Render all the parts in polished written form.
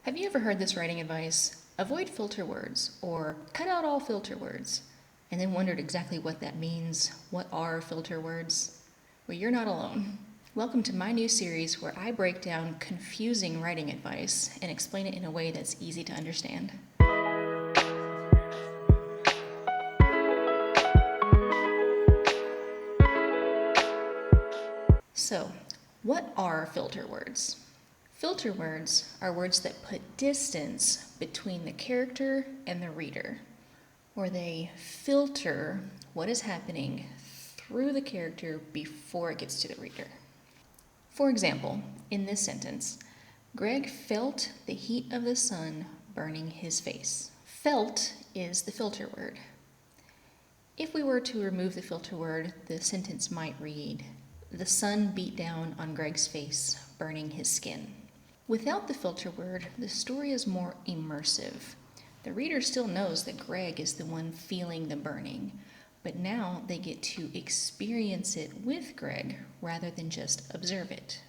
Have you ever heard this writing advice? Avoid filter words or cut out all filter words, and then wondered exactly what that means. What are filter words? Well, you're not alone. Welcome to my new series where I break down confusing writing advice and explain it in a way that's easy to understand. So, what are filter words? Filter words are words that put distance between the character and the reader, or they filter what is happening through the character before it gets to the reader. For example, in this sentence, Greg felt the heat of the sun burning his face. Felt is the filter word. If we were to remove the filter word, the sentence might read, the sun beat down on Greg's face, burning his skin. Without the filter word, the story is more immersive. The reader still knows that Greg is the one feeling the burning, but now they get to experience it with Greg rather than just observe it.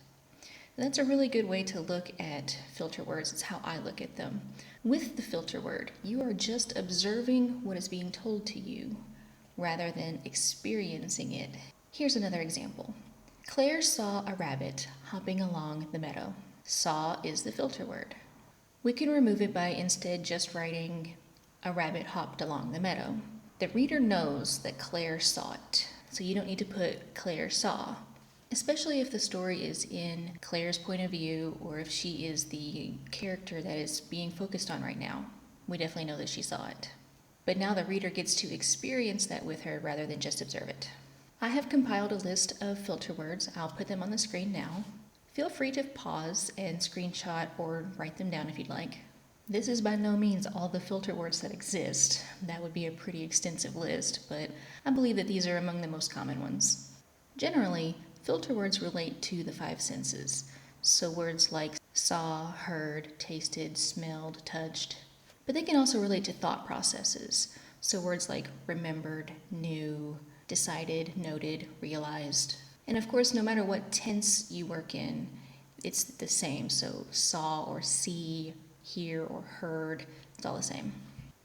That's a really good way to look at filter words. It's how I look at them. With the filter word, you are just observing what is being told to you rather than experiencing it. Here's another example. Claire saw a rabbit hopping along the meadow. Saw is the filter word. We can remove it by instead just writing, a rabbit hopped along the meadow. The reader knows that Claire saw it, so you don't need to put Claire saw, especially if the story is in Claire's point of view or if she is the character that is being focused on right now. We definitely know that she saw it. But now the reader gets to experience that with her rather than just observe it. I have compiled a list of filter words. I'll put them on the screen now. Feel free to pause and screenshot or write them down if you'd like. This is by no means all the filter words that exist. That would be a pretty extensive list, but I believe that these are among the most common ones. Generally, filter words relate to the five senses, so words like saw, heard, tasted, smelled, touched. But they can also relate to thought processes, so words like remembered, knew, decided, noted, realized. And of course, no matter what tense you work in, it's the same. So saw or see, hear or heard, it's all the same.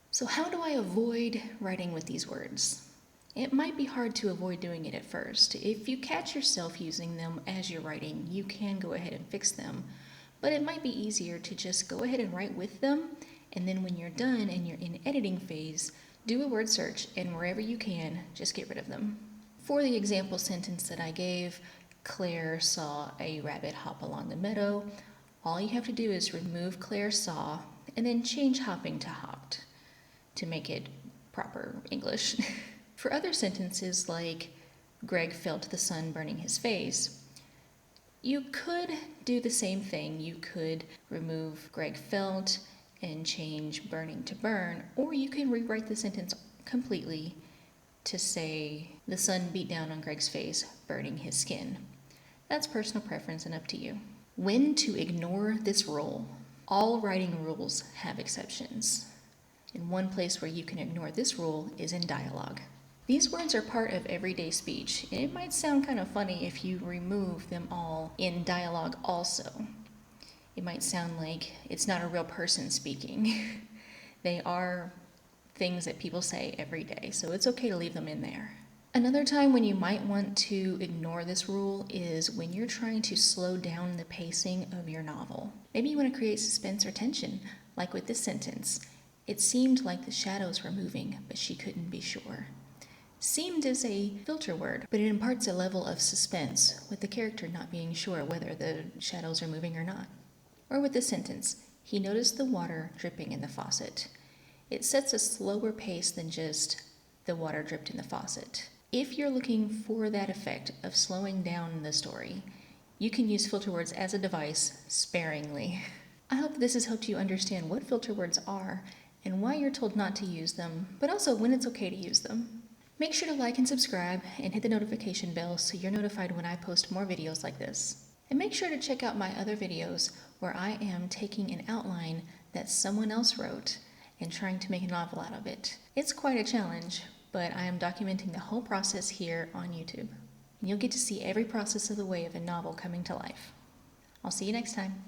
So how do I avoid writing with these words? It might be hard to avoid doing it at first. If you catch yourself using them as you're writing, you can go ahead and fix them. But it might be easier to just go ahead and write with them, and then when you're done and you're in editing phase, do a word search, and wherever you can, just get rid of them. For the example sentence that I gave, Claire saw a rabbit hop along the meadow, all you have to do is remove Claire saw and then change hopping to hopped to make it proper English. For other sentences like Greg felt the sun burning his face, you could do the same thing. You could remove Greg felt and change burning to burn, or you can rewrite the sentence completely to say the sun beat down on Greg's face, burning his skin. That's personal preference and up to you. When to ignore this rule? All writing rules have exceptions. And one place where you can ignore this rule is in dialogue. These words are part of everyday speech, and it might sound kind of funny if you remove them all in dialogue also. It might sound like it's not a real person speaking. They are things that people say every day, so it's okay to leave them in there. Another time when you might want to ignore this rule is when you're trying to slow down the pacing of your novel. Maybe you want to create suspense or tension, like with this sentence. It seemed like the shadows were moving, but she couldn't be sure. Seemed is a filter word, but it imparts a level of suspense with the character not being sure whether the shadows are moving or not. Or with this sentence, he noticed the water dripping in the faucet. It sets a slower pace than just the water dripped in the faucet. If you're looking for that effect of slowing down the story, you can use filter words as a device sparingly. I hope this has helped you understand what filter words are and why you're told not to use them, but also when it's okay to use them. Make sure to like and subscribe and hit the notification bell so you're notified when I post more videos like this. And make sure to check out my other videos where I am taking an outline that someone else wrote and trying to make a novel out of it. It's quite a challenge, but I am documenting the whole process here on YouTube. And you'll get to see every process of the way of a novel coming to life. I'll see you next time.